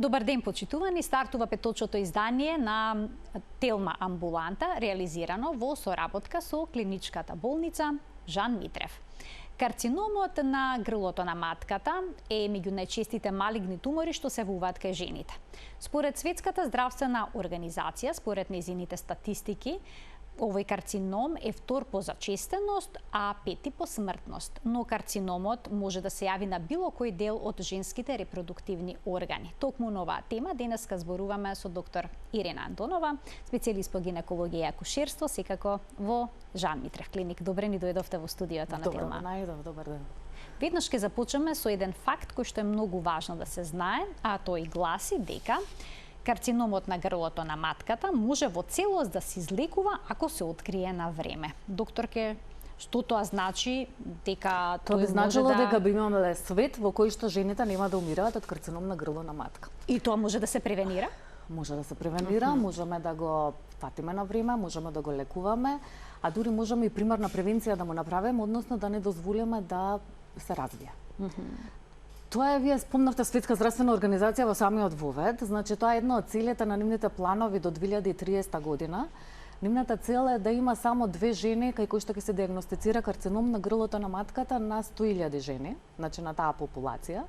Добар ден, почитувани. Стартува петочното издание на Телма амбуланта, реализирано во соработка со клиничката болница Жан Митрев. Карциномот на грлото на матката е меѓу најчестите малигни тумори што се јавуваат кај жените. Според Светската здравствена организација, според нејзините статистики, овој карцином е втор по зачестеност, а пети по смртност. Но карциномот може да се јави на било кој дел од женските репродуктивни органи. Токму на оваа тема денеска зборуваме со доктор Ирена Антонова, специјалист по гинекологија и акушерство, секако во Жан Митрев клиник. Добре ни дојдовте во студиото на Телма. Добар ден. Веднаш ќе започнеме со еден факт кој што е многу важно да се знае, а тој гласи дека карциномот на грлото на матката може во целост да се излекува ако се открие на време. Докторке, што тоа значи? Дека тоа би значило дека би имале свет во кој што жените нема да умираат од карцином на грло на матка. И тоа може да се превенира? Може да се превенира, можеме да го фатиме на време, можеме да го лекуваме, а дури можеме и примерна превенција да му направиме, односно да не дозволиме да се развие. Тоа е, вие спомнавте Светска здравствена организација во самиот вовед, значи тоа е една од целите на нивните планови до 2030 година. Нивната цел е да има само 2 жени кај кои што ќе се диагностицира карцином на грлото на матката на 100.000 жени, значи на таа популација.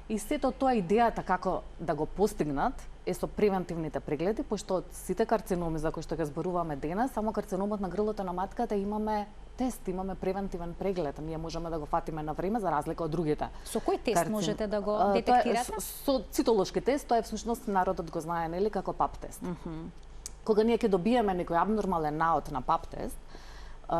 И сето тоа идејата како да го постигнат е со превентивните прегледи, пошто од сите карциноми за кои што ќе зборуваме денес, само карциномот на грлото на матката имаме тест, имаме превентивен преглед. Ние можеме да го фатиме на време за разлика од другите. Со кој тест можете да го детектирате? Со цитолошки тест, тоа е всушност народот го знае, нели, како пап тест. Кога ние ќе добиеме некој абнормален наод на пап тест,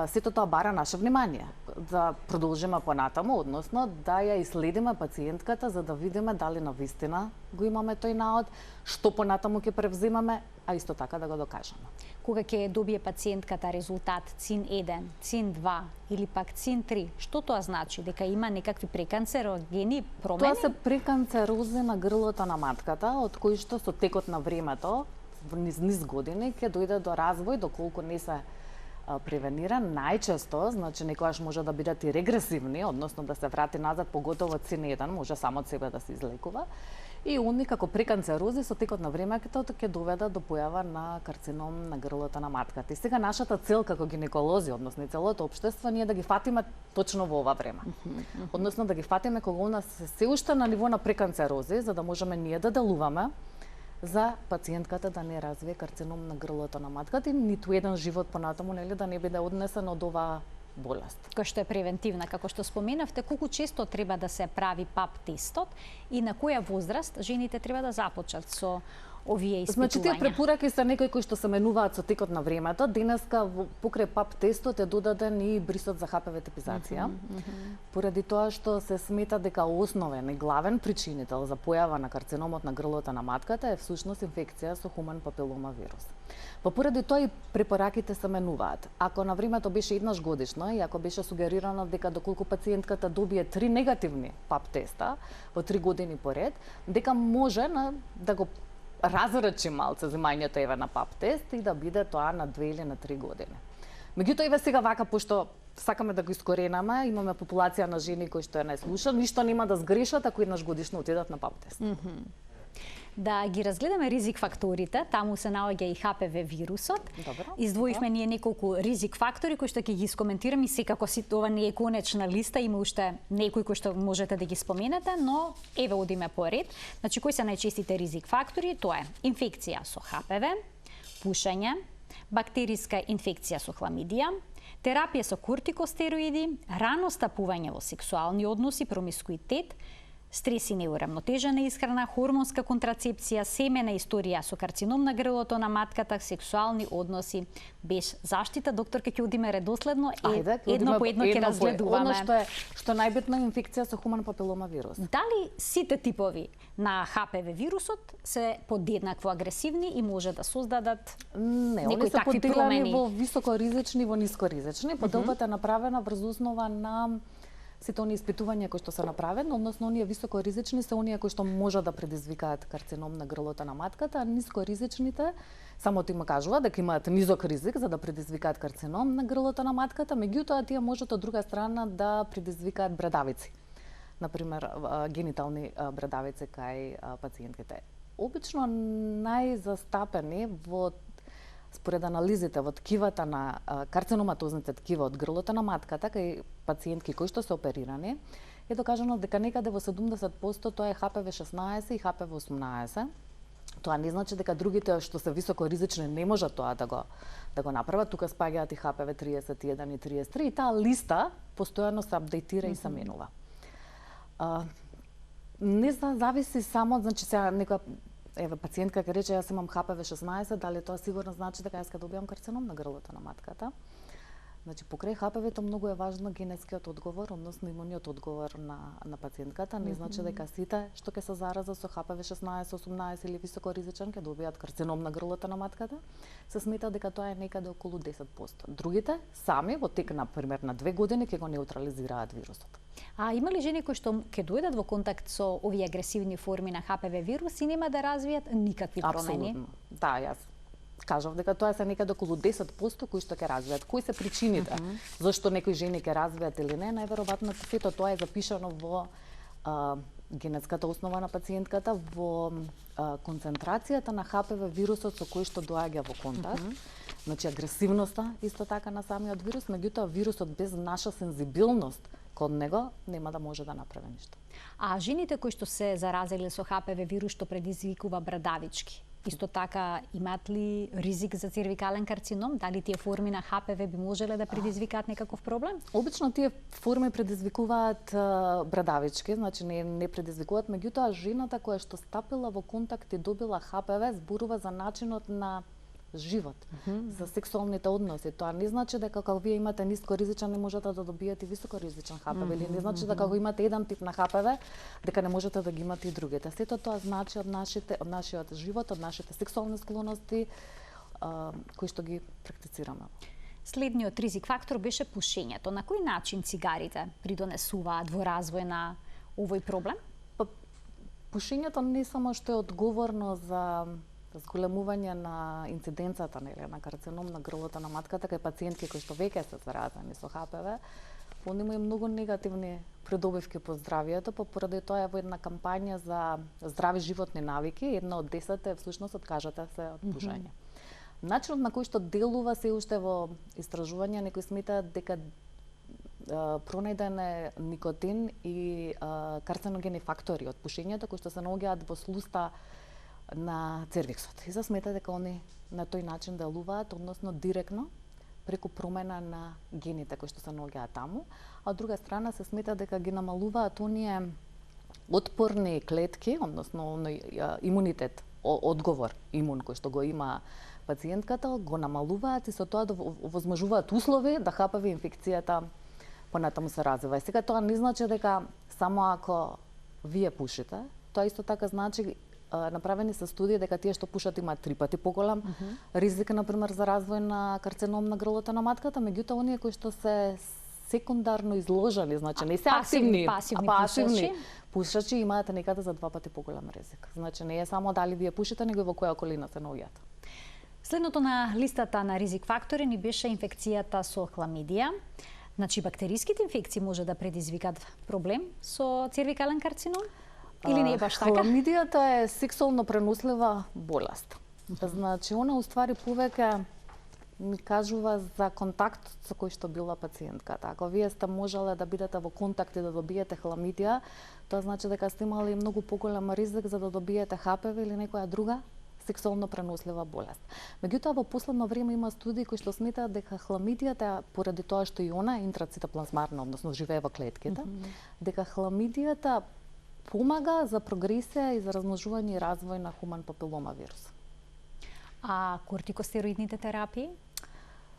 сето тоа бара наше внимание. Да продолжиме понатаму, односно да ја иследиме пациентката за да видиме дали навистина го имаме тој наод, што понатаму ќе превземаме, а исто така да го докажеме. Кога ќе добие пациентката резултат ЦИН-1, ЦИН-2 или пак ЦИН-3, што тоа значи? Дека има некакви преканцерогени промени? Тоа се преканцерози на грлото на матката, од кои што со текот на времето, низ години, ќе дојде до развој, доколку не се превенира. Најчесто, значи некогаш може да бидат и регресивни, односно да се врати назад, поготово ЦИН-1 може само од себе да се излекува. И они како преканцерози со текот на времето ќе доведат до појава на карцином на грлото на матката. И сега нашата цел како гинеколози, односно и целото општество, ние да ги фатиме точно во ова време. Односно да ги фатиме кога у нас се уште на ниво на преканцерози, за да можеме ние да делуваме за пациентката да не развие карцином на грлото на матката и ниту еден живот понатаму, нели, да не биде однесен од оваа болест. Кој што е превентивна, како што споменавте, колку често треба да се прави пап тестот и на која возраст жените треба да започнат со овие испитувања? Значи, тие препораки се некои кои што се менуваат со текот на времето. Денеска покрај пап тестот е додаден и брисот за ХПВ типизација. Поради тоа што се смета дека основен и главен причинител за појава на карциномот на грлото на матката е всушност инфекција со хумен папилома вирус. Поради тоа и препораките се менуваат. Ако на времето беше еднаш годишно и ако беше сугерирано дека доколку пациентката добие 3 негативни пап теста во 3 години поред, дека може да го разрачи малце земањето еве на пап тест и да биде тоа на 2 или на 3 години. Меѓутоа еве сега вака, пошто сакаме да го искоренаме, имаме популација на жени кои што ја не слушаат, ништо нема да сгрешат ако еднаш годишно отидат на пап тест. Да ги разгледаме ризик факторите, таму се наоѓа и ХПВ вирусот. Издвоивме ние неколку ризик фактори кои што ќе ги искоментираме и секако ова не е конечна листа, има уште некои кои што можете да ги споменете, но еве одиме по ред. Значи, кои се најчестите ризик фактори? Тоа е инфекција со ХПВ, пушење, бактериска инфекција со хламидија, терапија со кортикостероиди, рано стапување во сексуални односи, промискуитет, стрес и неурамнотежена исхрана, хормонска контрацепција, семена историја со карцином на грлото на матката, сексуални односи без заштита. Докторка, ќе одиме редоследно, едно по едно ќе разгледуваме. Она што најбитно е инфекција со хумен папилома вирус. Дали сите типови на ХПВ вирусот се подеднакво агресивни и може да создадат некои такви промени? Во високоризични и во нискоризични. Поделбата е направена врз основа на сите оние испитувања кои што се направени, односно оние високоризични се оние кои што може да предизвикаат карцином на грлото на матката, а нискоризичните самото им кажува дека имаат низок ризик за да предизвикаат карцином на грлото на матката, меѓутоа тие можат од друга страна да предизвикаат брадавици. Например, генитални брадавици кај пациентките. Обично најзастапени според анализите во ткивата на карциноматозните ткива од грлото на матката кај пациентки кои што се оперирани, е докажано дека некаде во 70% тоа е HPV-16 и HPV-18. Тоа не значи дека другите што се високоризични не можат тоа да го направат. Тука спаѓаат и HPV-31 и 33 и таа листа постојано се апдейтира и се менува. Не зависи само, значи сега некоја пациентка ќе рече јас имам HPV-16, дали тоа сигурно значи дека јас ќе добијам карцином на грлото на матката. Значи, покрај HPV-то многу е важно генетскиот одговор, односно имуниот одговор на пациентката. Не значи дека сите што ќе се заразат со HPV-16, 18 или високоризичен ќе добијат карцином на грлото на матката. Се смета дека тоа е некаде околу 10%. Другите сами во тек на пример на 2 години ќе го неутрализираат вирусот. А има ли жени кои што ќе дојдат во контакт со овие агресивни форми на HPV вирус и нема да развијат никакви промени? Апсолутно. Да, јас кажав дека тоа се некаде околу 10% кои што ќе развијат. Кои се причините? Зашто некои жени ќе развијат или не? Најверојатно сето тоа е запишано во генетската основа на пациентката, во концентрацијата на HPV вирусот со кој што доаѓа во контакт. Значи агресивноста исто така на самиот вирус, меѓутоа вирусот без наша сензибилност кон него нема да може да направи ништо. А жените кои што се заразиле со HPV вирус што предизвикува брадавички, исто така имаат ли ризик за цервикален карцином? Дали тие форми на HPV би можеле да предизвикаат некаков проблем? Обично тие форми предизвикуваат брадавички, значи не предизвикуваат, меѓутоа жената која што стапила во контакт и добила HPV зборува за начинот на живот, за сексуалните односи. Тоа не значи дека кога вие имате нискоризичен не можете да добиете високоризичен HPV, или не значи дека кога имате еден тип на HPV дека не можете да ги имате и другите. Сето тоа значи од нашиот живот, од нашите сексуални склоности кои што ги практицираме. Следниот ризик фактор беше пушењето. На кој начин цигарите придонесуваат во развој на овој проблем? Пушењето не само што е одговорно за зголемување на инциденцата на карцином на грлото на матката кај пациентки кои што веќе се заразени со HPV, они имаат многу негативни придобивки по здравието, поради тоа е во една кампања за здрави животни навики, една од 10 е всушност откажете се од пушење. Начинот на кој што делува се уште во истражување, некои сметаат дека пронајден е никотин и карциногени фактори од пушењето кои што се наоѓаат во слуста на цервиксот. И се смета дека они на тој начин делуваат, односно директно преку промена на гените кои што се наоѓаат таму, а од друга страна се смета дека ги намалуваат оние отпорни клетки, односно имунитет, одговор имун кој што го има пациентката, го намалуваат и со тоа да овозможуваат услови да HPV инфекцијата понатаму се развива. И сега тоа не значи дека само ако вие пушите, тоа исто така значи направени се студии дека тие што пушат имаат 3 пати поголем ризик, например, за развој на карцином на грлото на матката, меѓутоа оние кои што се секундарно изложени, значи не се пасивни пушачи имаат некаде за 2 пати поголем ризик. Значи не е само дали вие пушите, него и во која околина се наоѓате. Следното на листата на ризик фактори ни беше инфекцијата со хламидија. Значи бактериските инфекции може да предизвикат проблем со цервикален карцином? Или не е баш така? Хламидијата е сексуално пренослива болест. Значи, она уствари повеќе ми кажува за контакт со кој што била пациентката. Ако вие сте можеле да бидете во контакт и да добиете хламидија, тоа значи дека сте имали многу поголем ризик за да добиете HPV или некоја друга сексуално пренослива болест. Меѓутоа, во последно време има студии кои што сметаат дека хламидијата, поради тоа што и она е интрацитоплазмарна, односно живее во клетките, дека хламидијата помага за прогресија и за размножување и развој на хуман папилома вирус. А кортикостероидните терапии?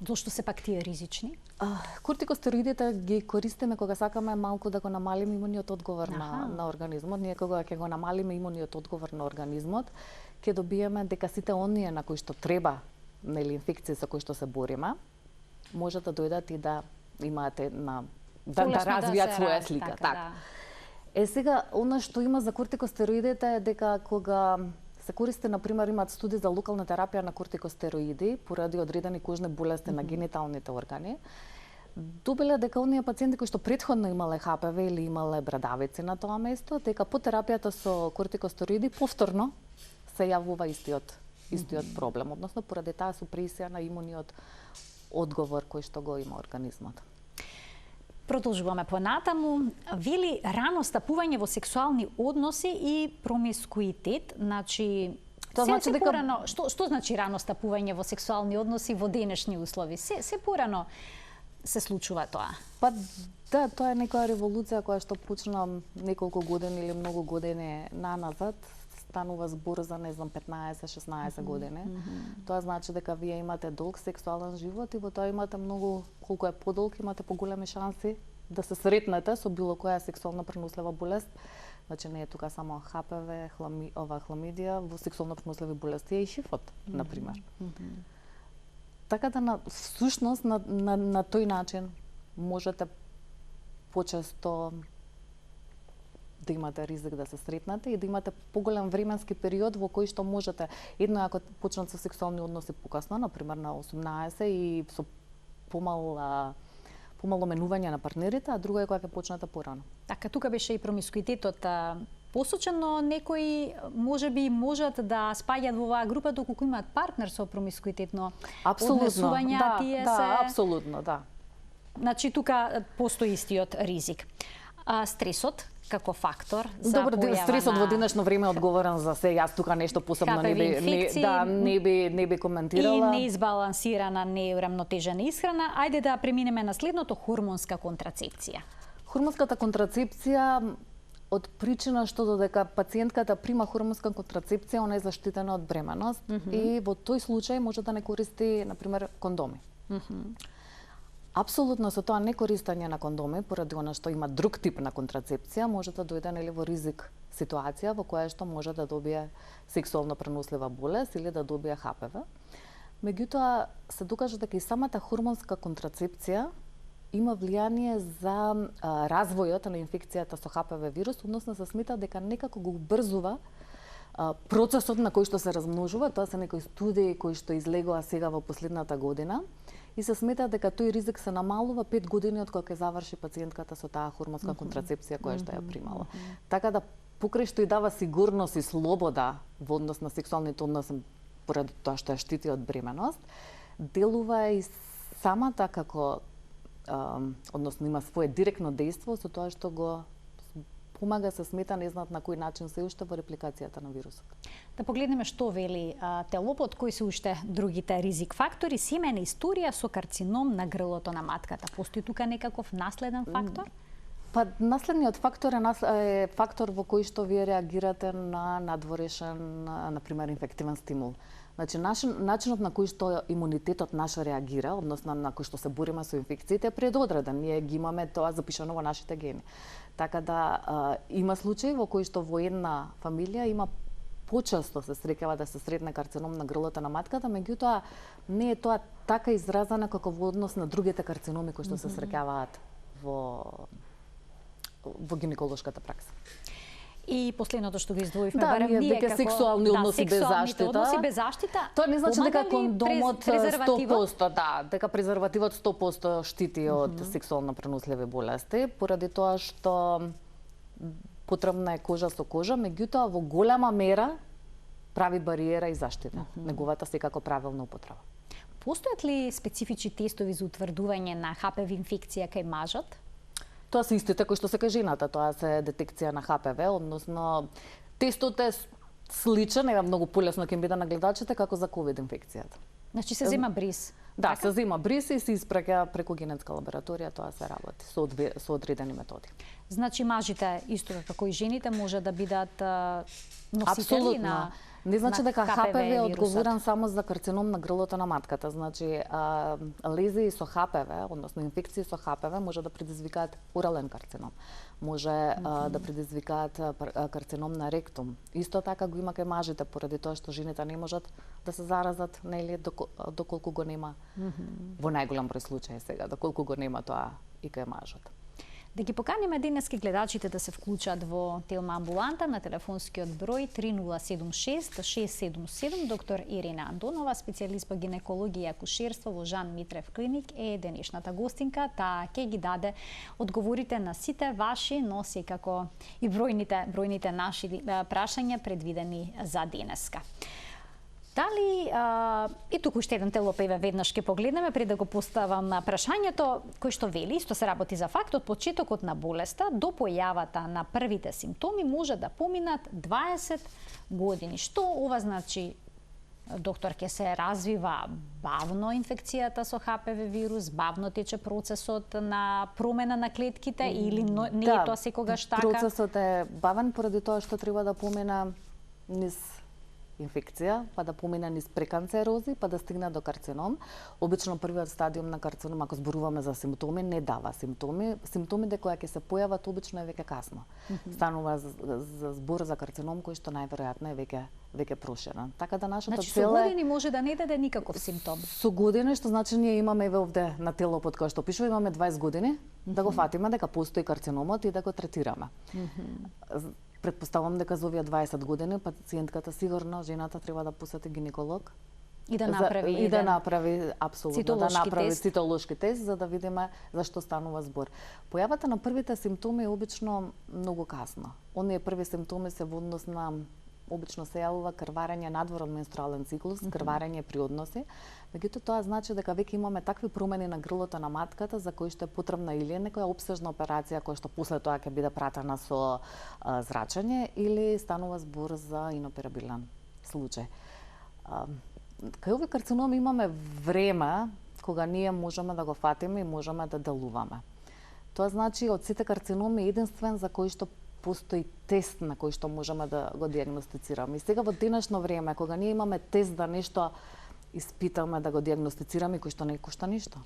Зошто се пак тие ризични? Кортикостероидите ги користиме кога сакаме малку да го намалиме имуниот одговор на организмот. Ние кога ќе го намалиме имуниот одговор на организмот, ќе добиеме дека сите оние на кои што треба, нели, инфекции со кои што се бориме, може да дојдат и да имаат една да развијат своја слика. Така. Сега, она што има за кортикостероидите е дека кога се користи, например, имаат студии за локална терапија на кортикостероиди поради одредени кожни болести на гениталните органи, добиле дека оние пациенти кои што претходно имале ХПВ или имале брадавици на тоа место, дека по терапијата со кортикостероиди повторно се јавува истиот проблем, односно поради таа супресија на имуниот одговор кој што го има организмот. Продолжуваме понатаму. Вели рано стапување во сексуални односи и промискуитет, значи тоа значи дека порано, што значи рано стапување во сексуални односи во денешни услови? Се порано се случува тоа. Па да, тоа е некоја револуција која што почна неколку години или многу години наназад. Станува збор за, не знам, 15-16 години. Тоа значи дека вие имате долг сексуален живот и во тоа имате многу, колку е подолг, имате поголеми шанси да се сретнете со било која сексуално пренослива болест. Значи не е тука само ХПВ, хламидија, во сексуално преносливи болести е и ШИВ-от, например. Така да всушност на тој начин можете почесто да имате ризик да се сретнете и да имате поголем временски период во кој што можете, едно ако почнат со сексуални односи покасно, например на 18 и со помало менување на партнерите, а друго е кога ќе почнете порано. Така, тука беше и промискуитетот посочен, но некои можат да спаѓаат во оваа група доколку имаат партнер со промискуитетно однесување, тие се... Да, апсолутно, да. Значи, тука постои истиот ризик. Стресот како фактор за појава стресот во денешно време е одговорен за се. Јас тука нешто посебно не би коментирала. И неизбалансирана, неурамнотежена исхрана. Ајде да преминеме на следното, хормонска контрацепција. Хормонската контрацепција од причина што додека пациентката прима хормонска контрацепција, она е заштитена од бременост и во тој случај може да не користи, например, кондоми. Апсолутно со тоа некористење на кондоми, поради она што има друг тип на контрацепција, може да дојде во ризик ситуација во која што може да добие сексуално пренослива болест или да добие ХПВ. Меѓутоа, се докажа дека и самата хормонска контрацепција има влијание за развојот на инфекцијата со ХПВ вирус, односно се смета дека некако го убрзува процесот на кој што се размножува. Тоа се некои студии кои што излегоа сега во последната година. И се смета дека тој ризик се намалува 5 години од кога ќе заврши пациентката со таа хормонска контрацепција која што ја примала. Така да покрај што и дава сигурност и слобода во однос на сексуалните односи поради тоа што ја штити од бременост, делува и самата како односно има свое директно дејство со тоа што го помага, се смета, не знаат на кој начин се уште во репликацијата на вирусот. Да погледнеме што вели телопот, кои се уште другите ризик фактори. Семејна историја со карцином на грлото на матката. Постои тука некаков наследен фактор? Па наследниот фактор е фактор во кој што вие реагирате на надворешен, например, инфективен стимул. Значи, начинот на кој што имунитетот наш реагира, односно на кој што се бориме со инфекциите, е предодреден. Ние ги имаме тоа запишано во нашите гени. Така да има случаи во кои што во една фамилија има почесто се среќава да се сретне карцином на грлото на матката, меѓутоа не е тоа така изразено како во однос на другите карциноми кои што се среќаваат во гинеколошката пракса. И последното што го издвоивме, барем ние како сексуални односи без заштита. Тоа не значи дека кондомот 100%, дека презервативот 100% штити од сексуално преносливи болести, поради тоа што потребна е кожа со кожа, меѓутоа во голема мера прави бариера и заштита. Неговата секако правилна употреба. Постојат ли специфични тестови за утврдување на ХПВ инфекција кај мажот? Тоа се истите кои што се кај жената, тоа се детекција на ХПВ, односно тестот е сличен, е многу полесно ќе биде на гледачите како за ковид инфекцијата. Значи се зема бриз? Да, се зема бриз и се испраќа преку генетска лабораторија, тоа се работи со одредени методи. Значи мажите исто како и жените може да бидат носители на не значи дека ХПВ е одговорен само за карцином на грлото на матката. Значи, лезии со ХПВ, односно инфекции со ХПВ, може да предизвикаат орален карцином. Може да предизвикаат карцином на ректум. Исто така го има кај мажите, поради тоа што жените не можат да се заразат, нели, доколку го нема, во најголем број случаи сега, доколку го нема тоа и кај мажот. Да ги поканиме денески гледачите да се вклучат во Телма амбуланта на телефонскиот број 3076 677. Доктор Ирина Андонова, специјалист по гинекологија и акушерство во Жан Митрев клиник, е денешната гостинка. Таа ќе ги даде одговорите на сите ваши, но секако и бројните наши прашања предвидени за денеска. Дали, и туку уште еден телопеве веднаш ќе погледнеме пред да го поставам прашањето, кој што вели, исто се работи за факт, од почетокот на болеста до појавата на првите симптоми може да поминат 20 години. Што ова значи, доктор, ќе се развива бавно инфекцијата со HPV вирус, бавно тече процесот на промена на клетките или не е тоа секогаш така? Процесот е бавен поради тоа што треба да помина низ инфекција, па да помине низ преканцерози, па да стигне до карцином. Обично првиот стадиум на карцином, ако зборуваме за симптоми, не дава симптоми. Симптомите кои ќе се појават обично е веќе касно. Станува за збор за карцином кој што најверојатно е веќе проширен. Така да нашата цел со години може да не даде никаков симптом. Со години, што значи ние имаме овде на телопот кој што пишува, имаме 20 години да го фатиме дека постои карциномот и да го третираме. Предпоставам дека за овие 20 години пациентката сигурно, жената треба да посети гинеколог и да направи апсолутно цитолошки тест за да видиме зашто станува збор. Појавата на првите симптоми е обично многу касно. Оние први симптоми се во однос на обично се јавува крварење надвор од менструален циклус, крварење при односи. Меѓутоа тоа значи дека веќе имаме такви промени на грлото на матката за кои што е потребна или некоја опсежна операција која што после тоа ќе биде пратена со зрачење или станува збор за иноперабилен случај. Кај овој карцином имаме време кога ние можеме да го фатиме и можеме да делуваме. Тоа значи од сите карциноми единствен за кој што постои тест на кој што можеме да го диагностицираме. И сега во денешно време, кога ние имаме тест да нешто испитаме, да го диагностицираме, кој што не кошта ништо.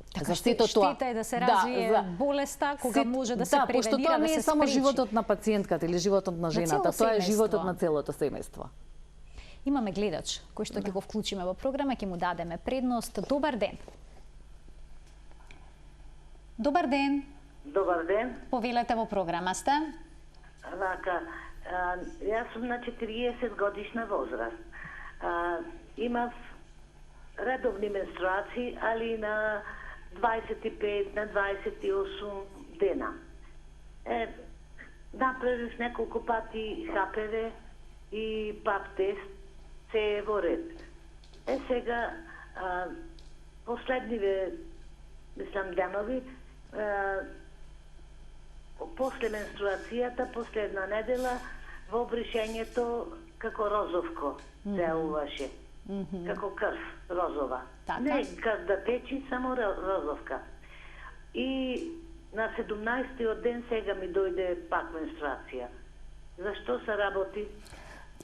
Така штета е да се развие болеста, кога може да се превенира, пошто тоа да не се е само спречи. животот на пациентката или животот на жената, тоа е животот на целото семејство. Имаме гледач кој што ќе го вклучиме во програма, ќе му дадеме предност. Добар ден. Добар ден. Добар ден. Повелете во програма сте. Вака, јас сум на 40 годишна возраст. Имав редовни менструации, али на 25, на 28 дена. Направив неколку пати HPV и пап тест, се е во ред. Сега, последниве, мислам, денови, после менструацијата, последна недела, во бришењето како розовко делуваше. Како крв розова. Не крв да течи, само розовка. И на 17-тиот ден сега ми дојде пак менструација. Зашто се работи?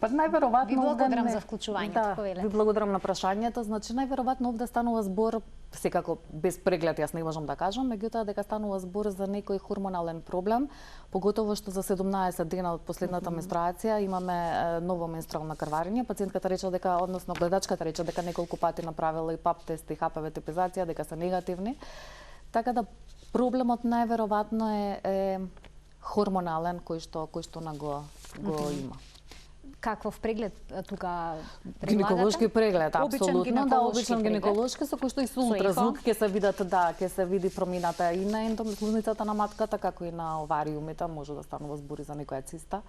Па најверојатно ви благодарам за вклучувањето, повелете. Ви благодарам на прашањето. Значи најверојатно овде станува збор, секако без преглед јас не можам да кажам, меѓутоа дека станува збор за некој хормонален проблем, поготово што за 17 дена од последната менструација имаме ново менструално крварење. Пациентката рече дека, односно гледачката рече дека неколку пати направила и пап тест и HPV типизација, дека се негативни. Така да проблемот најверојатно е хормонален кој што на го има. Каков преглед тука предлагате? Гинеколошки преглед, апсолутно. Да, обичен гинеколошки со кој што и со ултразвук ќе се видат, ќе се види промината и на ендометриозата на матката, како и на овариумите, може да станува збори за некоја циста,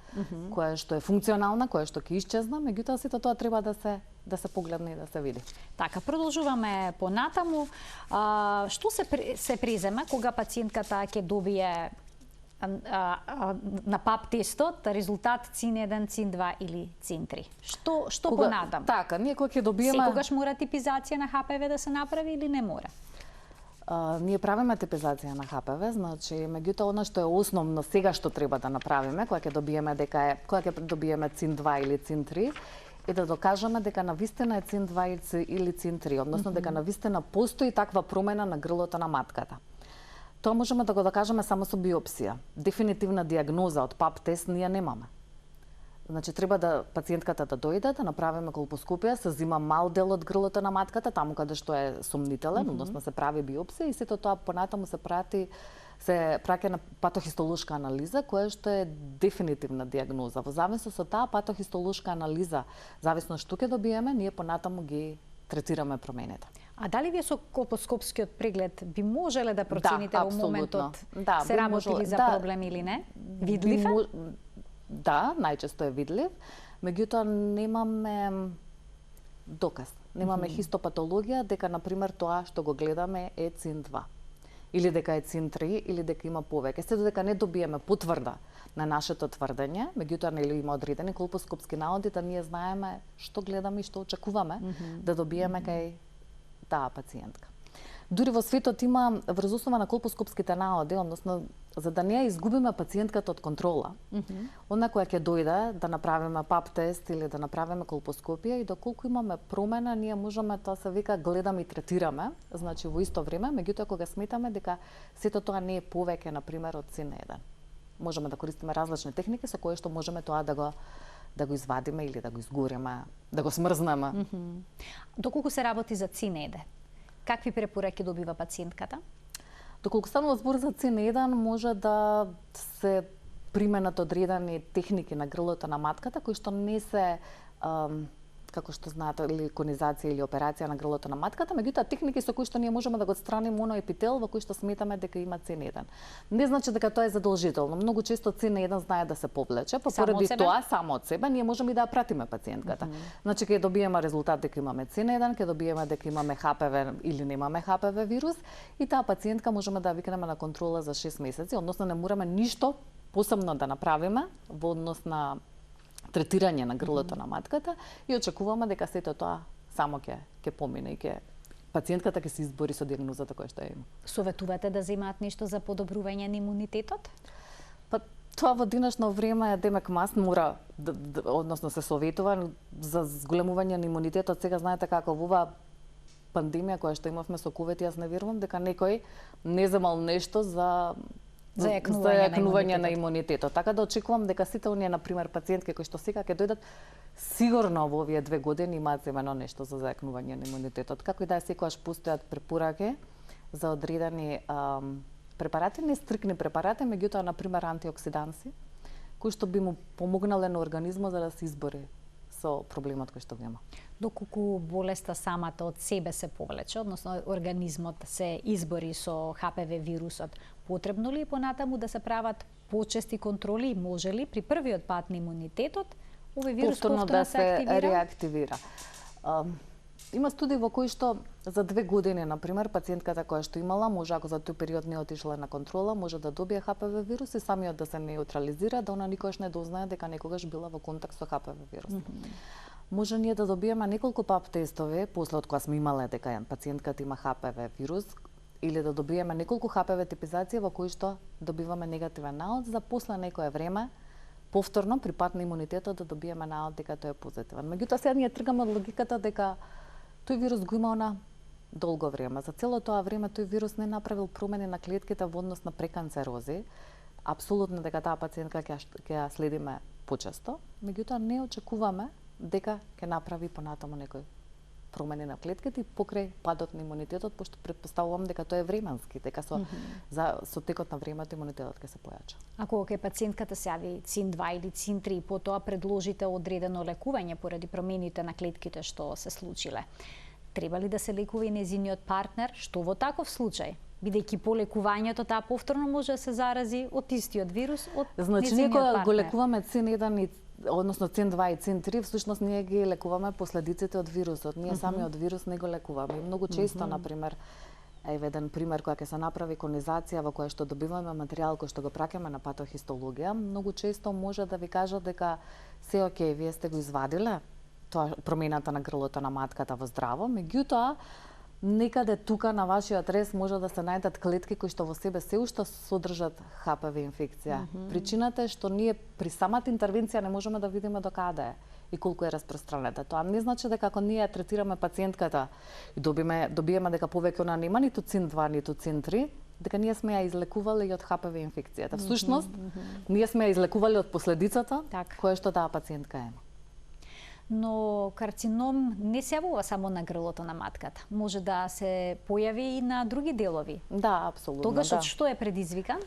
која што е функционална, која што ќе исчезна, меѓутоа сето тоа треба да се погледне и да се види. Така, продолжуваме понатаму. Што се презема кога пациентката ќе добие на пап тестот резултат CIN1, CIN2 или CIN3? Што понатаму? Така, ние кога ќе добиеме... Секогаш мора типизација на HPV да се направи или не мора? Ние правиме типизација на HPV, значи меѓутоа она што е основно сега што треба да направиме кога ќе добиеме CIN2 или CIN3 е да докажеме дека навистина е CIN2 или CIN3, односно дека навистина постои таква промена на грлото на матката. Тоа можеме да го докажеме само со биопсија. Дефинитивна диагноза од пап тест ние немаме. Значи треба да пациентката да дојде, да направиме колпоскопија, се зима мал дел од грлото на матката, таму каде што е сомнителен, односно се прави биопсија и сето тоа понатаму се прати се праќа на патохистолошка анализа, која што е дефинитивна диагноза. Во зависност од таа патохистолошка анализа, зависно што ќе добиеме, ние понатаму ги третираме промените. А дали вие со колпоскопскиот преглед би можеле да процените во моментот се работи ли за проблем или не? Видлив е? Да, најчесто е видлив, меѓутоа немаме доказ. Немаме хистопатологија дека, например, тоа што го гледаме е ЦИН-2. Или дека е ЦИН-3, или дека има повеќе. Се додека не добиеме потврда на нашето тврдење, меѓутоа нели има одредени колпоскопски наводи, да ние знаеме што гледаме и што очекуваме да добиеме кај таа пациентка. Дури во светот има врз основа на колпоскопските наводи, односно за да не ја изгубиме пациентката од контрола, она која ќе дојде да направиме пап тест или да направиме колпоскопија и доколку имаме промена, ние можеме, тоа се вика, гледаме и третираме, значи во исто време, меѓутоа кога сметаме дека сето тоа не е повеќе, например, од ЦИН-1. Можеме да користиме различни техники со кои што можеме тоа да го извадиме или да го изгориме, да го смрзнеме. Доколку се работи за ЦИН-1, какви препораки добива пациентката? Доколку станува збор за ЦИН-1, може да се применат одредени техники на грлото на матката, кои што не се, како што знаете, или конизација или операција на грлото на матката, меѓутоа техники со кои што ние можеме да го отстраниме оној епител во кој што сметаме дека има ЦИН-1. Не значи дека тоа е задолжително. Многу често ЦИН-1 знае да се повлече, поради тоа само од себе ние можеме и да ја пратиме пациентката. Значи ќе добиеме резултат дека имаме ЦИН-1, ќе добиеме дека имаме ХПВ или немаме ХПВ вирус и таа пациентка можеме да викнеме на контрола за 6 месеци, односно не мораме ништо посебно да направиме во однос на третирање на грлото на матката и очекуваме дека сето тоа само ќе помине и пациентката ќе се избори со диагнозата која што има. Советувате да земаат нешто за подобрување на имунитетот? Па тоа во денешно време демек маст мора односно се советува за зголемување на имунитетот. Сега знаете како во оваа пандемија која што имавме со ковид, јас не верувам дека некој не земал нешто за зајакнување на имунитетот. Така да очекувам дека сите оние, например, пациентки кои што сега ќе дојдат, сигурно во овие 2 години имаат земено нешто за зајакнување на имунитетот. Како и да е, секогаш постојат препораки за одредени препарати, не стрикни препарати, меѓутоа, например, антиоксиданси, кои што би му помогнале на организмот за да се избори со проблемот кој што го има. Доколку болеста самата од себе се повлече, односно организмот се избори со ХПВ вирусот, потребно ли е понатаму да се прават почести контроли? Може ли при првиот пат на имунитетот овој вирус повторно да се реактивира? Има студии во кои што за 2 години, например, пациентката која што имала, може ако за тој период не отишла на контрола, може да добие ХПВ вирус и самиот да се неутрализира, да она никогаш не дознае дека некогаш била во контакт со ХПВ вирус. Може ние да добиеме неколку пап тестови после од кога сме имале дека пациентката има ХПВ вирус, или да добиеме неколку ХПВ типизации во кои што добиваме негативен наод, за после некое време повторно при пат на имунитетот да добиеме наод дека тој е позитивен. Меѓутоа сега ние тргаме од логиката дека тој вирус го има на долго време. За цело тоа време тој вирус не направил промени на клетките во однос на преканцерози. Апсолутно дека таа пациентка ќе ја следиме почесто, меѓутоа не очекуваме дека ќе направи понатаму некој промени на клетките и покрај падот на имунитетот, пошто претпоставувам дека тоа е временски, дека со текот на времето имунитетот ќе се појача. Ако кај пациентката се јави ЦИН-2 или ЦИН-3, потоа предложите одредено лекување поради промените на клетките што се случиле, треба ли да се лекува и нејзиниот партнер? Што во таков случај? Бидејќи по лекувањето таа повторно може да се зарази од истиот вирус од нејзиниот партнер. Значи, ние кога го лекуваме ЦИН-1 и односно ЦИН-2 и ЦИН-3, всушност ние ги лекуваме последиците од вирусот. Ние самиот вирус не го лекуваме. И многу често, например, еве еден пример, кога ќе се направи конизација во која што добиваме материјал кој што го праќаме на патохистологија, многу често може да ви кажат дека се окей, вие сте го извадиле, тоа промената на грлото на матката во здраво, меѓутоа некаде тука на вашиот рез може да се најдат клетки кои што во себе се уште содржат ХПВ инфекција. Причината е што ние при самата интервенција не можеме да видиме до каде е и колку е распространета. Тоа не значи дека ако ние третираме пациентката и добиеме дека повеќе она нема ниту ЦИН-2, ниту ЦИН-3, дека ние сме ја излекувале и од ХПВ инфекцијата. Всушност, ние сме ја излекувале од последицата која што таа пациентка има. Но карцином не се јавува само на грлото на матката. Може да се појави и на други делови. Да, апсолутно. Тогаш од што е предизвикан?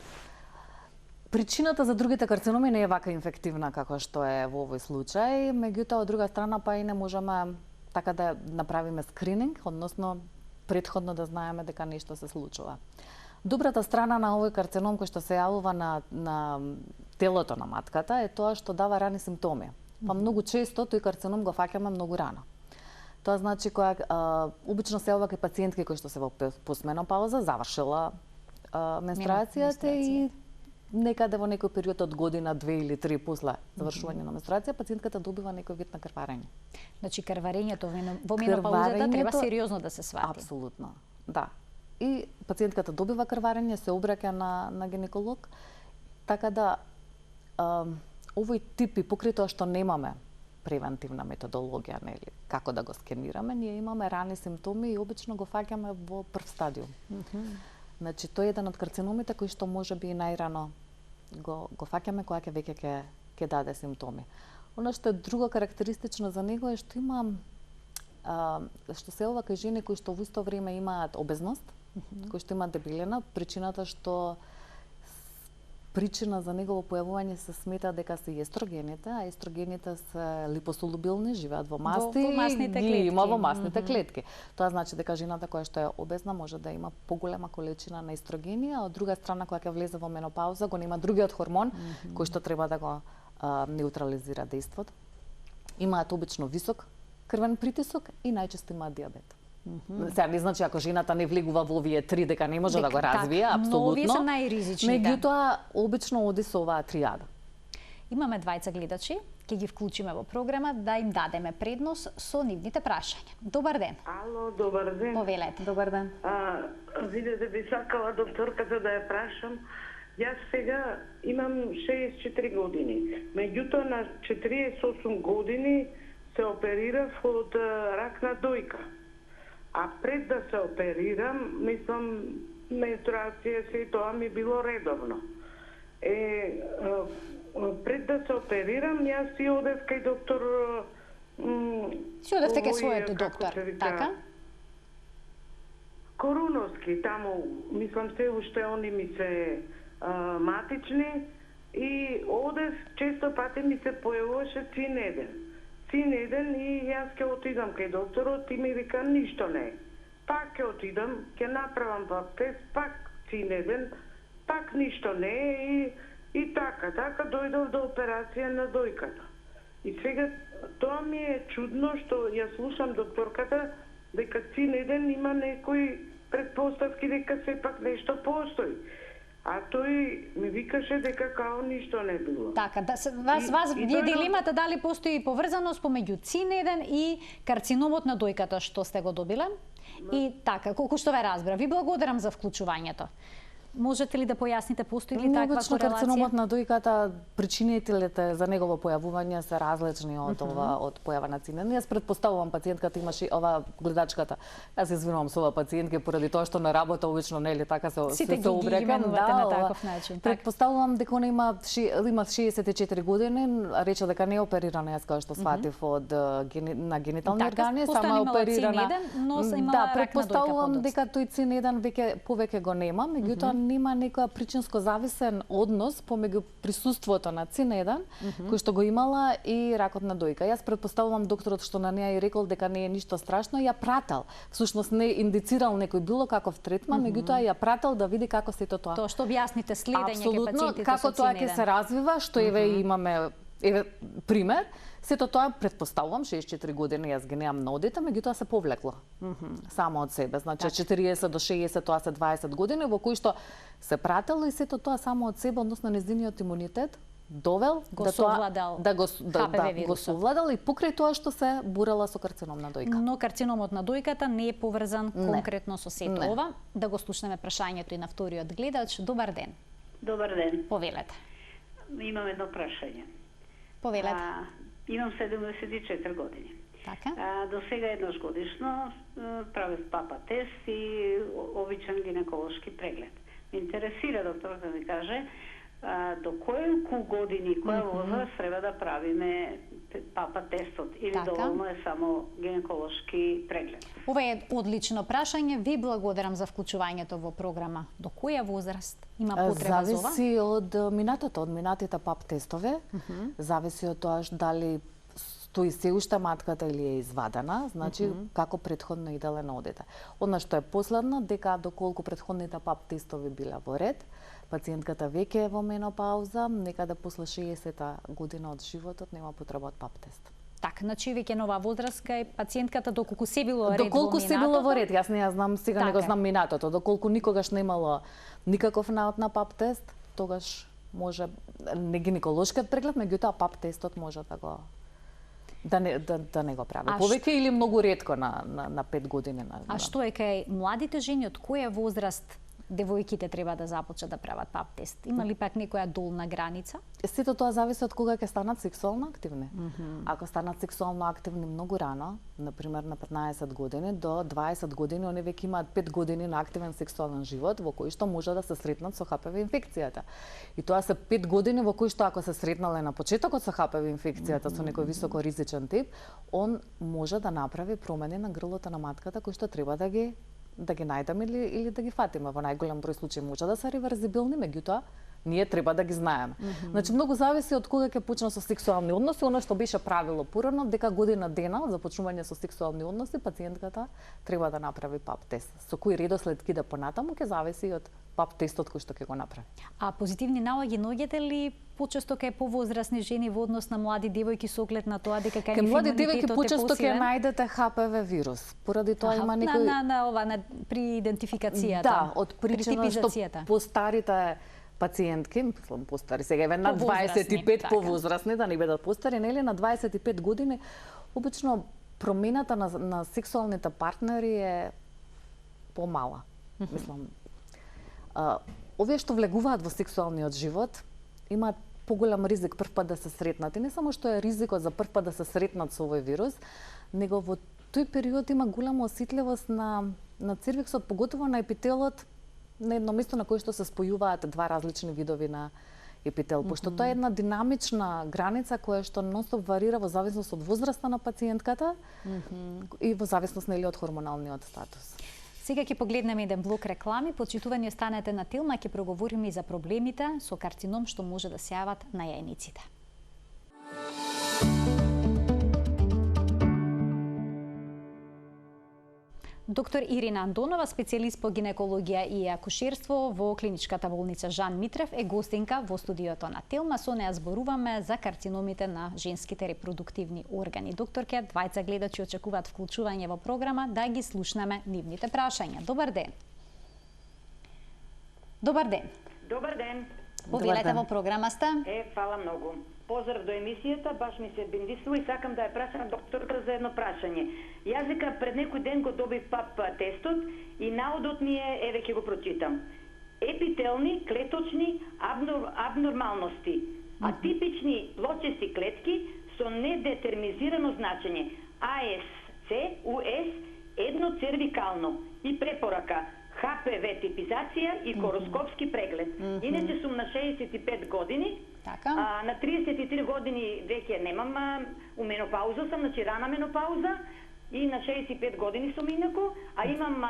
Причината за другите карциноми не е вака инфективна како што е во овој случај, меѓутоа од друга страна па и не можеме така да направиме скрининг, односно претходно да знаеме дека нешто се случува. Добрата страна на овој карцином кој што се јавува на телото на матката е тоа што дава рани симптоми. Па многу често тој карцином го фаќаме многу рано. Тоа значи кога обично се јавува кај пациентки кои што се во постменопауза, завршила менструацијата и некаде во некој период од година, 2 или 3 после завршување на менструација, пациентката добива некој вид на крварење. Значи крварењето во менопаузата треба сериозно да се свати. Апсолутно, да. И пациентката добива крварење, се обраќа на гинеколог, така да овој тип и покрај тоа што немаме превентивна методологија, нели, како да го скенираме, ние имаме рани симптоми и обично го фаќаме во прв стадиум. Значи, тој е еден од карциномите кои што можеби и најрано го фаќаме кога веќе ќе даде симптоми. Оно што е друго карактеристично за него е што има што се ова кај жени кои што во исто време имаат обезност, кои што имаат дебелина, причина за негово појавување се смета дека се и естрогените, а естрогените се липосолубилни, живеат во масти и ги има во масните клетки. Тоа значи дека жената која што е обезна може да има поголема количина на естрогени, а од друга страна кога ќе влезе во менопауза го нема другиот хормон кој што треба да го неутрализира дејството. Имаат обично висок крвен притисок и најчесто имаат дијабет. Сега не значи ако жената не влегува во овие три дека не може да го развие, апсолутно. Но овие се најризичните. Меѓутоа обично оди со оваа тријада. Имаме двајца гледачи, ќе ги вклучиме во програма да им дадеме предност со нивните прашања. Добар ден. Ало, добар ден. Повелете. Добар ден. Видете, би сакала докторката да ја прашам. Јас сега имам 64 години. Меѓутоа на 48 години се оперирав од рак на дојка. А пред да се оперирам, мислам, менструација се и тоа ми било редовно. Пред да се оперирам, јас си одев кај доктор... Си одевте кај својот доктор, така? Коруновски, таму, мислам се уште они ми се матични и одев, често пати ми се појавуваше цинеден и јас ќе отидам кај докторот и ми вика ништо не е. Пак ќе отидам, ќе направам пак тест, пак цинеден, пак ништо не е и така дојдов до операција на дојката. И сега тоа ми е чудно што ја слушам докторката дека цинеден има некои предпоставки дека сепак нешто постои. А тој ми викаше дека као ништо не било. Така, вас е дилемата дали постои поврзаност помеѓу цинеден и карциномот на дојката што сте го добиле. И така, колку што ве разбра. Ви благодарам за вклучувањето. Можете ли да појасните постои ли таква корелација? Карциномот на дојката, причинителите за негово појавување се различни од од појава на цинеден. Јас претпоставувам пациентката имаше ова гледачката. Јас извинувам со ова пациентки поради тоа што на работа обично нели така се обрекам на таков начин. Претпоставувам дека она има 64 години, рече дека не е оперирана, јас како што сватив од на генитални органи, само оперирана. Да, претпоставувам дека тој цинеден веќе повеќе го нема, меѓутоа нема некоја причинско зависен однос помеѓу присуството на цинеден кој што го имала и ракот на дојка. Јас претпоставувам докторот што на неа и рекол дека не е ништо страшно, ја прател. Всушност не индицирал некој било каков третман, меѓутоа ја прател да види како се тоа. Тоа што објасните следење ке пациентите со цинеден. Како тоа ќе се развива, што имаме пример. Сето тоа претпоставувам 64 години јас ги немам нодите, меѓутоа се повлекло само од себе. Значи 40 до 60 тоа се 20 години во кои што се пратело и сето тоа само од себе, односно нејзиниот имунитет довел да го совладал и покрај тоа што се бурела со карцином на дојка. Но карциномот на дојката не е поврзан конкретно со сето ова. Да го слушнеме прашањето и на вториот гледач. Добар ден. Добар ден. Повелете. Имам едно прашање. Повелете. Имам 74 години. Така? До сега еднаш годишно правев папа тест и обичен гинеколошки преглед. Ме интересира докторот да ми каже до колку години, која возраст треба да правиме папа тестот или Така. доволно е само гинеколошки преглед? Ова е одлично прашање. Ви благодарам за вклучувањето во програма. До која возраст има потреба за ова? Зависи од минатите пап тестове. Зависи од тоа дали стои се уште матката или е извадена, значи како претходно иделе на одите. Она што е последно, дека доколку претходните пап тестови биле во ред, пациентката веќе е во менопауза, некаде после 60-та година од животот нема потреба од пап тест. Така, значи веќе нова возраст кај пациентката доколку се било ред Доколку се било во ред, јас не ја знам, сега не го Така. знам минатото, доколку никогаш не имало никаков наод на пап тест, тогаш може не гинеколошкиот преглед, меѓутоа пап тестот може да го да не го прави. Повеќе или многу ретко на 5 години. А што е кај младите жени, од која возраст девојките треба да започнат да прават пап тест? Има ли пак некоја долна граница? Сето тоа зависи од кога ќе станат сексуално активни. Ако станат сексуално активни многу рано, например на 15 години до 20 години, они веќе имаат 5 години на активен сексуален живот во кој што може да се сретнат со HPV инфекцијата. И тоа се 5 години во кои што ако се сретнале на почетокот со HPV инфекцијата со некој високо ризичен тип, он може да направи промени на грлото на матката кои што треба да ги најдеме или да ги фатиме. Во најголем број случаи може да се реверзибилни, меѓутоа ние треба да ги знаеме. Значи многу зависи од кога ќе почнат со сексуални односи, она што беше правило порано, дека година дена од започнување со сексуални односи пациентката треба да направи пап тест. Со кој редослед ќе иде понатаму ќе зависи од пап тестот кој што ќе го направи. А позитивни наоѓи наоѓате ли почесто кај повозрасни жени во однос на млади девојки со оглед на тоа дека кај нив млади девојки имунитетот е почесто ќе посилен? најдете HPV вирус. Поради тоа има некој при идентификацијата. Да, од причина при што типизацијата. постарите пациентки, мислам постари, сега еве на Повозрасни, 25 така. повозрасни, да не бидат постари, нели на 25 години, обично промената на сексуалните партнери е помала. Мислам, овие што влегуваат во сексуалниот живот имаат поголем ризик прв пат да се сретнат. И не само што е ризикот за прв пат да се сретнат со овој вирус, него во тој период има голема осетливост на цирвиксот, поготово на епителот, на едно место на кое што се спојуваат два различни видови на епител, пошто тоа е една динамична граница која што нонстоп варира во зависност од возраста на пациентката и во зависност нели од хормоналниот статус. Сега ќе погледнеме еден блок реклами, почитувани останете на Телма, ќе проговориме и за проблемите со карцином што може да се јават на јајниците. Доктор Ирина Андонова, специјалист по гинекологија и акушерство во клиничката болница Жан Митрев, е гостинка во студиото на Телма. Со неа зборуваме за карциномите на женските репродуктивни органи. Докторке, двајца гледачи очекуваат вклучување во програма, да ги слушнеме нивните прашања. Добар ден. Добар ден. Добар ден. Повелете во програма сте. Фала многу. Поздрав до емисијата, баш ми се бендисува и сакам да ја прашам докторка за едно прашање. Јас дека пред некој ден го добив пап тестот и наодот ми е, еве ќе го прочитам. Епителни, клеточни, абнормалности, атипични плочести клетки со недетерминирано значење, АСЦ, УС, едно цервикално и препорака HPV типизација и хороскопски преглед. Иначе сум на 65 години, Така. На 33 години веќе немам менопауза, сам, значи рана менопауза, и на 65 години сум инаку, а имам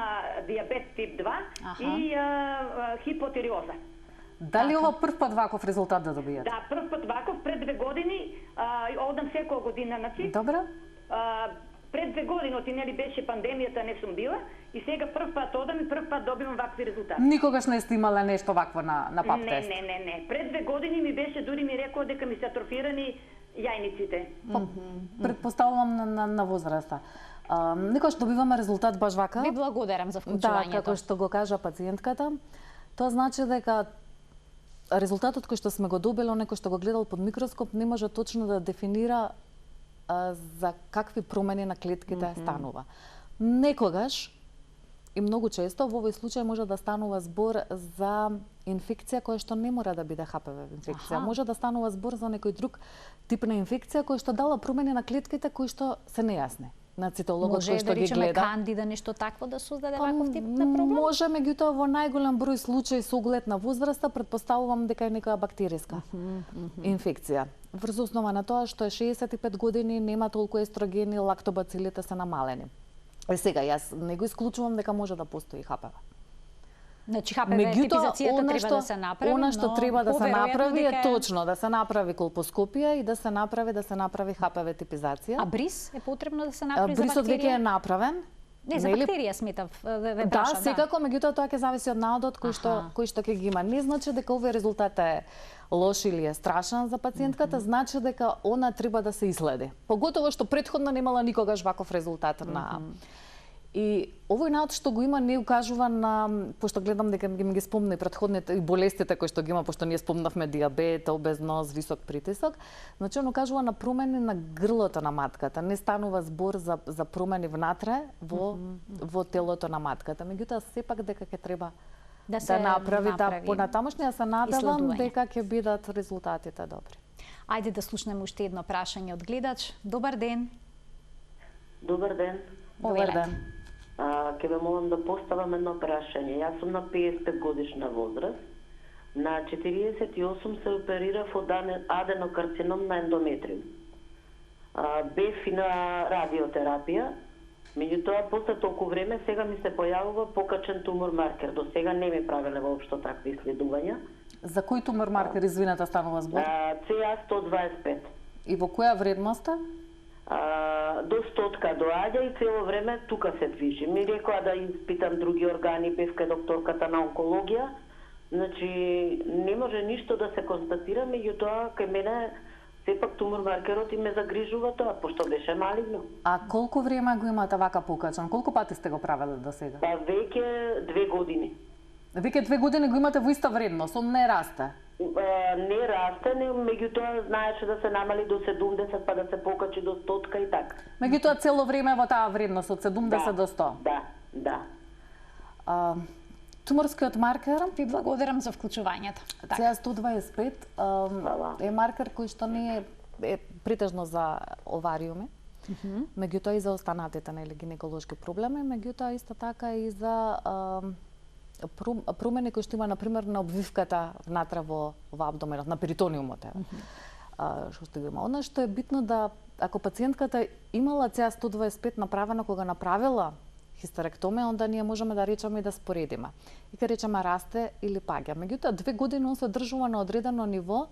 диабет тип 2 и хипотиреоза. Дали ова прв пат ваков резултат да добиете? Да, прв пат ваков, пред 2 години, одам секоја година, значи. Добро. Пред 2 години, нели беше пандемијата, не сум била, и сега прв пат одам и прв пат добивам вакви резултати. Никогаш не сте имала нешто вакво на пап тест? Не. Пред 2 години ми беше, дури ми рекоа дека ми се атрофирани јајниците. Предпоставувам на возраста. Некојаш добиваме резултат баш вака? Ви благодарам за вклучувањето. Да, како што го кажа пациентката, тоа значи дека резултатот кој што сме го добили, некој што го гледал под микроскоп, не може точно да дефинира за какви промени на клетките станува. Некогаш и многу често во овој случај може да станува збор за инфекција која што не мора да биде HPV инфекција. Може да станува збор за некој друг тип на инфекција која што дала промени на клетките кои што се нејасни. на цитологот кој што ги гледа. Може да кандида нешто такво да создаде ваков тип на проблем? Може, меѓутоа во најголем број случаи со оглед на возраста претпоставувам дека е некоја бактериска инфекција. Врз основа на тоа што е 65 години, нема толку естрогени, лактобацилите се намалени. Сега јас не го исклучувам дека може да постои ХПВ. Значи ХПВ типизацијата треба да се направи, она што треба да се направи дека е точно да се направи колпоскопија и да се направи ХПВ типизација. А бриз е потребно да се направи за Брисот бактерија? веќе е направен. Не, за бактерија сметав, ве прашам. Да, секако, меѓутоа тоа ќе зависи од наодот кој што ќе ги има. Не значи дека овој резултат е лош или е страшен за пациентката, значи дека она треба да се исследи. Поготово што претходно немала никогаш ваков резултат на. И овој наод што го има не укажува на, пошто гледам дека ми ги спомна и претходните и болестите кои што ги има, пошто ние спомнавме диабет, обезност, висок притисок, значи он укажува на промени на грлото на матката. Не станува збор за промени внатре во телото на матката. Меѓутоа сепак дека ќе треба да направи понатамошни, се надевам дека ќе бидат резултатите добри. Ајде да слушнеме уште едно прашање од гледач. Добар ден. Добар ден. Добар ден. Ке ве молам да поставам едно прашање. Јас сум на 55 годишна возраст. На 48 се оперирав од аденокарцином на ендометриум. Бев и на радиотерапија. Меѓутоа, после толку време, сега ми се појавува покачен тумор маркер. До сега не ми правеле воопшто такви исследувања. За кој тумор маркер, извинете, станува збор? CA125. И во која вредност е? До 100 доаѓа и цело време тука се движи. Ми рекоа да испитам други органи, бев кај докторката на онкологија. Значи, не може ништо да се констатира, меѓутоа кај мене сепак тумор маркерот и ме загрижува тоа, пошто беше малигно. А колку време го имате вака покачан? Колку пати сте го правеле до сега? Па веќе 2 години. Веќе 2 години го имате во иста вредност, он не расте? Не расте, меѓутоа знаеше да се намали до 70, па да се покачи до 100 и така. Меѓутоа цело време во таа вредност од 70 до 100? Да. Туморскиот маркер? Ви благодарам за вклучувањето. CA125 е маркер кој што не е претежно за овариуми, меѓутоа и за останатите гинеколошки проблеми, меѓутоа исто така и за промени кои што има, например, на обвивката внатре во абдоменот, на перитониумот. Што го има. Она што е битно да, ако пациентката имала CA125 направено кога направила хистеректомија, онда ние можеме да речеме и да споредиме. И ке речеме расте или паѓа. Меѓутоа, 2 години он се одржува на одредено ниво,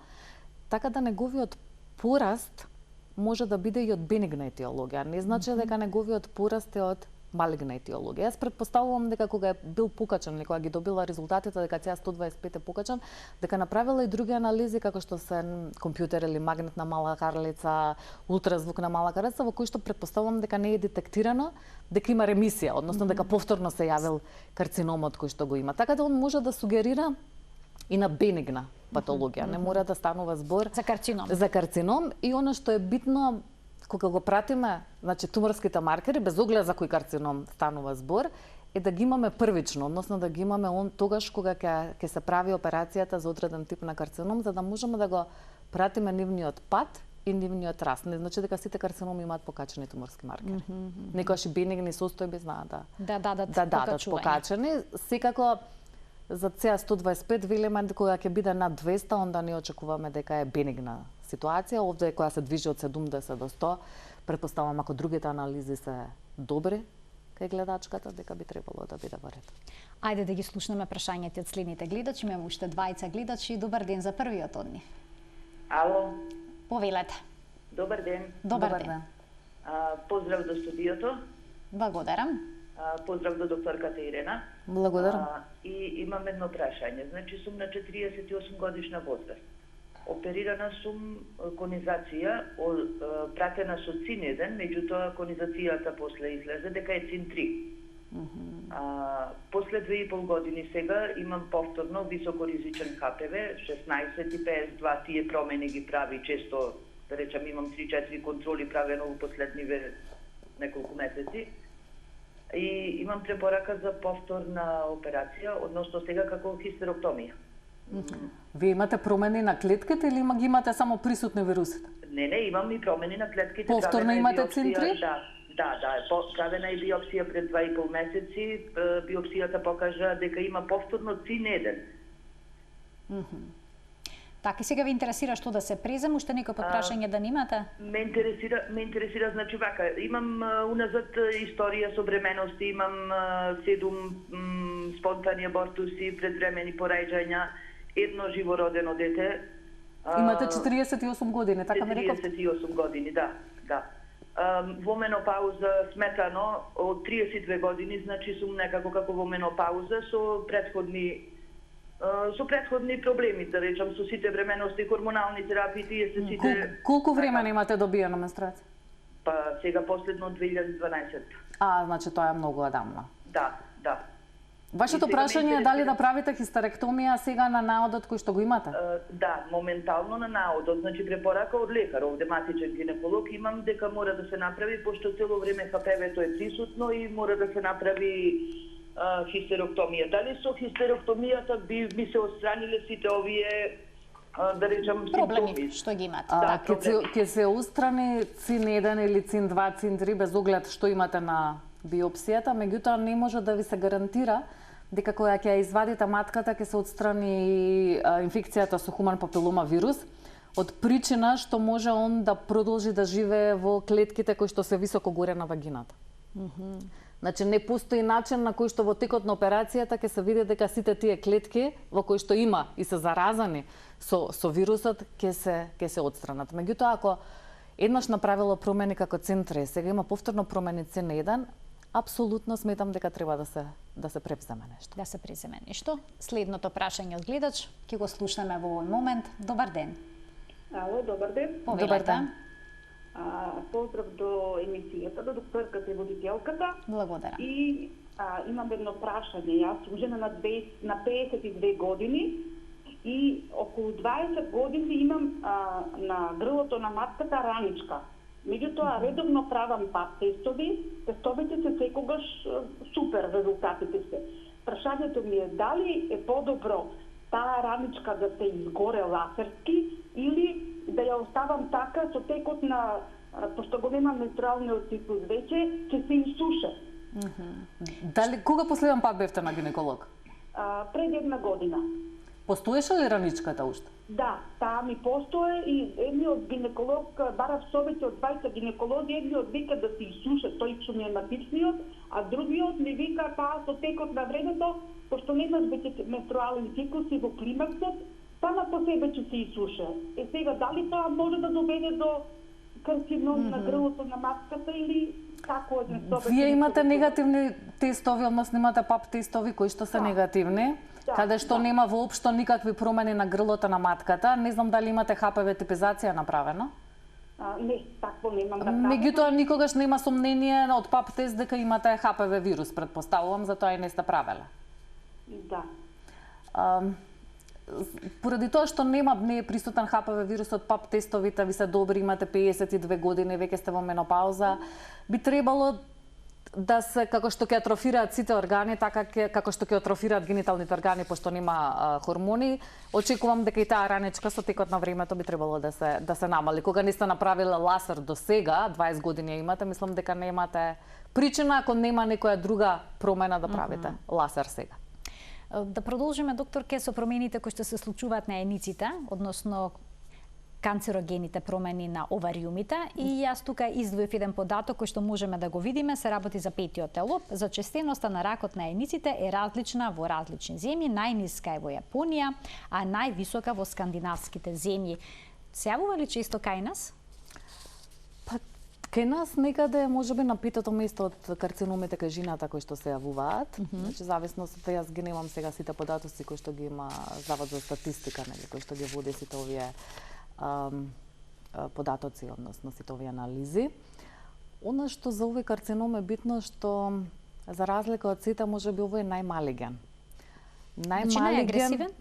така да неговиот пораст може да биде и од бенигна етиологија. Не значи дека неговиот пораст е од малигна етиологија. Јас претпоставувам дека кога е бил покачан, кога ги добила резултатите дека CA125 е покачан, дека направила и други анализи како што се компјутер или магнетна мала карлица, ултразвук на мала карлица, во кои што претпоставувам дека не е детектирано дека има ремисија, односно дека повторно се јавил карциномот кој што го има. Така да он може да сугерира и на бенигна патологија. Не мора да станува збор за карцином и она што е битно кога го пратиме, значи туморските маркери, без оглед за кој карцином станува збор, е да ги имаме првично, односно да ги имаме тогаш кога ќе се прави операцијата за одреден тип на карцином, за да можеме да го пратиме нивниот пат и нивниот раст. Не значи дека сите карциноми имаат покачени туморски маркери. Некојаш и бенигни состојби знаат да дадат покачени. Секако за CA125 велиме кога ќе биде над 200, онда не очекуваме дека е бенигна ситуација. Овде која се движи од 70 до 100, претпоставам ако другите анализи се добри кај гледачката, дека би требало да биде во ред. Ајде да ги слушнеме прашањата од следните гледачи. Имаме уште двајца гледачи. Добар ден за првиот од нив. Ало. Повелете. Добар ден. Добар ден. Поздрав до студиото. Благодарам. Поздрав до докторката Ирена. Благодарам. И имам едно прашање. Значи сум на 48 годишна возраст. Оперирана сум конизација, пратена со цин-1, меѓутоа конизацијата после излезе дека е цин-3. После 2,5 години сега имам повторно високоризичен ХПВ, 16 и 52, тие промени ги прави често, да речам имам 3-4 контроли правено во последниве неколку месеци. И имам препорака за повторна операција, односно сега како хистероктомија. Вие имате промени на клетките или ги имате само присутни вирусите? Не, имам и промени на клетките. Повторно имате цин-3? Да, правена е биопсија пред 2,5 месеци. Биопсијата покажа дека има повторно цин-1. Така, и сега ви интересира што да се презем, уште некој подпрашање да немате? Ме интересира, значи вака, имам уназад историја со бременности, имам 7 спонтани абортуси, предвремени порајања, едно живородено дете. Имате 48 години, така ме реков? 48 години, да. Во менопауза сметано од 32 години, значи сум некако како во менопауза со предходни проблеми, да речам, со сите времености, хормонални терапии, тие се сите... Колку време имате добиена менструација? Па сега последно 2012. Значи тоа е многу одамна. Да. Вашето прашање е дали да правите хистеректомија сега на наодот кој што го имате? Да, моментално на наодот, значи препорака од лекар, овде матичен гинеколог имам дека мора да се направи, пошто цело време ХПВ-то е присутно и мора да се направи хистеректомија. Дали со хистеректомијата би се отстраниле сите овие, да речам, проблеми што ги имате? Ќе се устрани цин-1 или цин-2, цин-3 без оглед што имате на биопсијата, меѓутоа не може да ви се гарантира дека кога ќе ја извадите матката ќе се отстрани инфекцијата со хуман папилома вирус, од причина што може он да продолжи да живее во клетките кои што се високо горе на вагината. Значи не постои начин на кој што во текот на операцијата ќе се види дека сите тие клетки во кои што има и се заразани со вирусот ќе се отстранат. Меѓутоа ако еднаш направило промени како цин-3, сега има повторно промени цин-1, апсолутно сметам дека треба да се превземе нешто. Да се преземе нешто. Следното прашање од гледач, ќе го слушнеме во овој момент. Добар ден. Ало, добар ден. Добар ден. Поздрав до емисијата, до докторката и водителката. Благодарам. И имам едно прашање. Јас сум жена на 52 години и околу 20 години имам на грлото на матката раничка. Меѓутоа, редовно правам пап тестови, тестовите се секогаш супер, резултатите се. Прашањето ми е дали е подобро таа раничка да се изгоре лазерски или да ја оставам така со текот на, пошто го немам менструалниот циклус веќе, ќе се изсуше. Дали кога последен пат бевте на гинеколог? Пред 1 година. Постоеше ли раничката уште? Да, таа ми постои и едниот гинеколог, барав совеќе од 20 гинеколози, едниот вика да се изсуше, тој што ми е матичниот, а другиот ми вика таа со текот на времето, пошто немаш веќе менструален циклус и во климаксот, сама по себе ќе се изсуше. Сега, дали тоа може да доведе до карцином на грлото на матката или како еден совет? Вие имате негативни тестови, односно имате пап тестови кои што се негативни, каде што нема воопшто никакви промени на грлото на матката. Не знам дали имате ХПВ типизација направена? Не, такво немам направено. Меѓутоа никогаш нема сомнение од пап тест дека имате ХПВ вирус, предпоставувам, затоа и не сте правеле. Да. Поради тоа што не е присутен ХПВ вирусот, пап тестовите ви се добри, имате 52 години, веќе сте во менопауза, би требало да се, како што ќе атрофираат сите органи, така како што ќе атрофираат гениталните органи, пошто нема хормони, очекувам дека и таа раничка со текот на времето би требало да се намали. Кога не сте направиле лазер до сега, 20 години имате, мислам дека немате причина ако нема некоја друга промена да правите лазер сега. Да продолжиме, докторке, со промените кои што се случуваат на јајниците, односно канцерогените промени на овариумите, и јас тука издвоив еден податок кој што можеме да го видиме, се работи за петиот телоп. Зачестеноста на ракот на јајниците е различна во различни земји, најниска е во Јапонија, а највисока во скандинавските земји. Се јавува ли често кај нас? Па, кај нас некаде можеби на петото место од карциномите кај жената кои што се јавуваат. Значи, зависно од јас ги немам сега сите податоци кои што ги има Завод за статистика, нели, кои што ги води сите овие податоци, односно сите овие анализи. Она што за овој карцином е битно што за разлика од сите можеби овој е најмалиген. Значи најагресивен?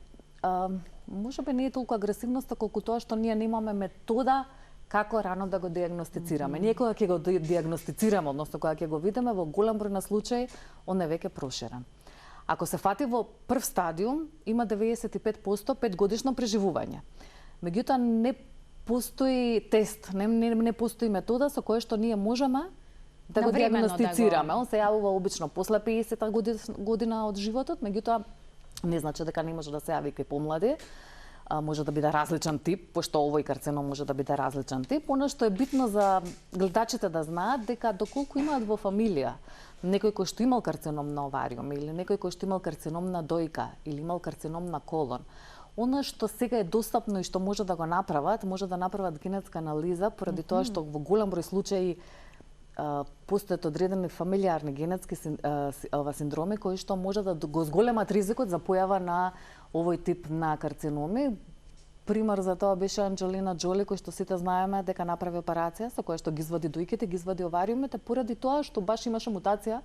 Можеби не е толку агресивноста колку тоа што ние немаме метода како рано да го диагностицираме. Ние кога ќе го диагностицираме, односно кога ќе го видиме во голем број на случаи, он е веќе проширен. Ако се фати во прв стадиум, има 95% 5 годишно преживување. Меѓутоа не постои тест, не постои метода со која што ние можеме да го диагностицираме. Он се јавува обично после 50-та година од животот, меѓутоа не значи дека не може да се јави кај помлади. Може да биде различен тип, пошто овој карцином може да биде различен тип. Оно што е битно за гледачите да знаат дека доколку имаат во фамилија некој кој што имал карцином на овариум или некој кој што имал карцином на дојка или имал карцином на колон, она што сега е достапно и што може да го направат, може да направат генетска анализа, поради тоа што во голем број случаи постојат одредени фамилиарни генетски синдроми кои што може да го зголемат ризикот за појава на овој тип на карциноми. Пример за тоа беше Анџелина Џоли, кој што сите знаеме дека направи операција со која што ги извади дојките, ги извади овариумите, поради тоа што баш имаше мутација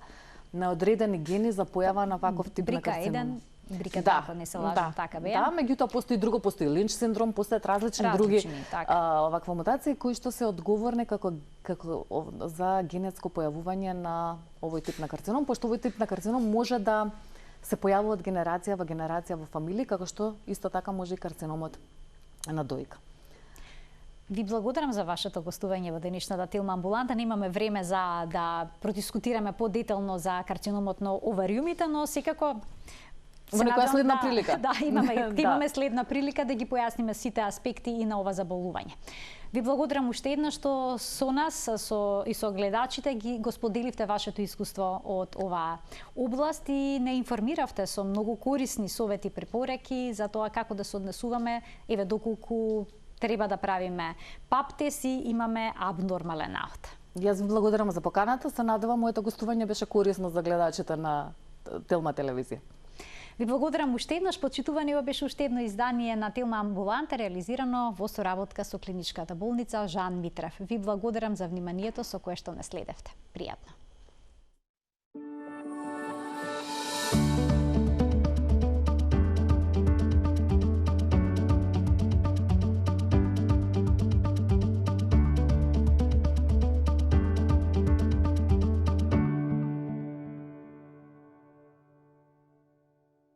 на одредени гени за појава на ваков тип на карцином. Брика да, не се лажам, така беа. Да, меѓутоа постои Линч синдром, постојат различни други оваква мутации кои што се одговорни како за генетско појавување на овој тип на карцином, пошто овој тип на карцином може да се појавува од генерација во генерација во фамилии, како што исто така може и карциномот на дојка. Ви благодарам за вашето гостување во денешната Телма амбуланта. Немаме време за да продискутираме подетално за карциномот на овариумите, но секако во некоја следна прилика. Да, имаме следна прилика да ги појасниме сите аспекти и на ова заболување. Ви благодарам уште еднаш што со нас и со гледачите го споделивте вашето искуство од оваа област и не информиравте со многу корисни совети и препораки за тоа како да се однесуваме, еве доколку треба да правиме пап тест и имаме абнормален аут. Јас ви благодарам за поканата, се надевам моето гостување беше корисно за гледачите на Телма телевизија. Ви благодарам уште еднаш, почитувани, ова беше уште едно издание на Телма амбуланта, реализирано во соработка со клиничката болница Жан Митрев. Ви благодарам за вниманието со кое што не следевте. Пријатно.